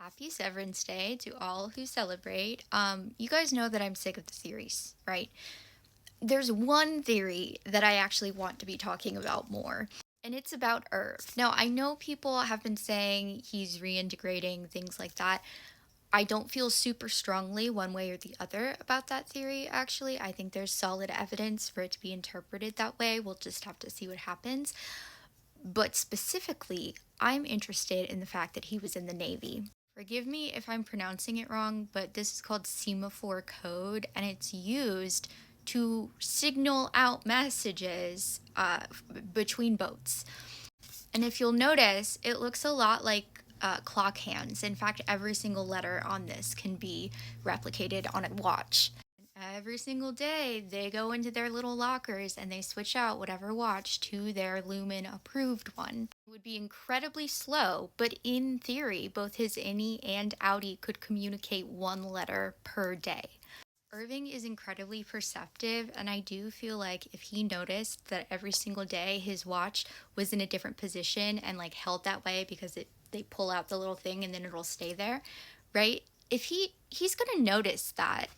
Happy Severance Day to all who celebrate. You guys know that I'm sick of the theories, right? There's one theory that I actually want to be talking about more, and it's about Irv. Now, I know people have been saying he's reintegrating, things like that. I don't feel super strongly one way or the other about that theory, actually. I think there's solid evidence for it to be interpreted that way. We'll just have to see what happens. But specifically, I'm interested in the fact that he was in the Navy. Forgive me if I'm pronouncing it wrong, but this is called semaphore code, and it's used to signal out messages between boats. And if you'll notice, it looks a lot like clock hands. In fact, every single letter on this can be replicated on a watch. Every single day, they go into their little lockers and they switch out whatever watch to their Lumen approved one. It would be incredibly slow, but in theory, both his innie and outie could communicate one letter per day. Irving is incredibly perceptive, and I do feel like if he noticed that every single day his watch was in a different position and like held that way because they pull out the little thing and then it'll stay there, right? If he's gonna notice that.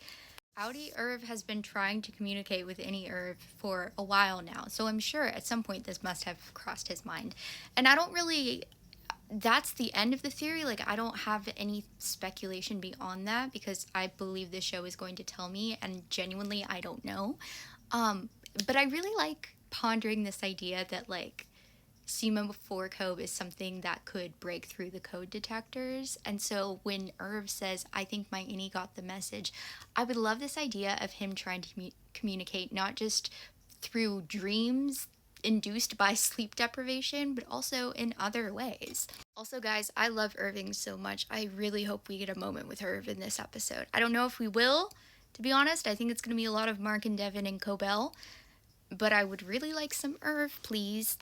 Outie Irv has been trying to communicate with any Irv for a while now, so I'm sure at some point this must have crossed his mind. And I don't really, that's the end of the theory. Like, I don't have any speculation beyond that because I believe the show is going to tell me, and genuinely, I don't know. Um, but I really like pondering this idea that, like, SEMA before code is something that could break through the code detectors. And so when Irv says, I think my innie got the message, I would love this idea of him trying to communicate not just through dreams induced by sleep deprivation, but also in other ways. Also, guys, I love Irving so much. I really hope we get a moment with Irv in this episode. I don't know if we will, to be honest. I think it's going to be a lot of Mark and Devin and Cobell, but I would really like some Irv, please.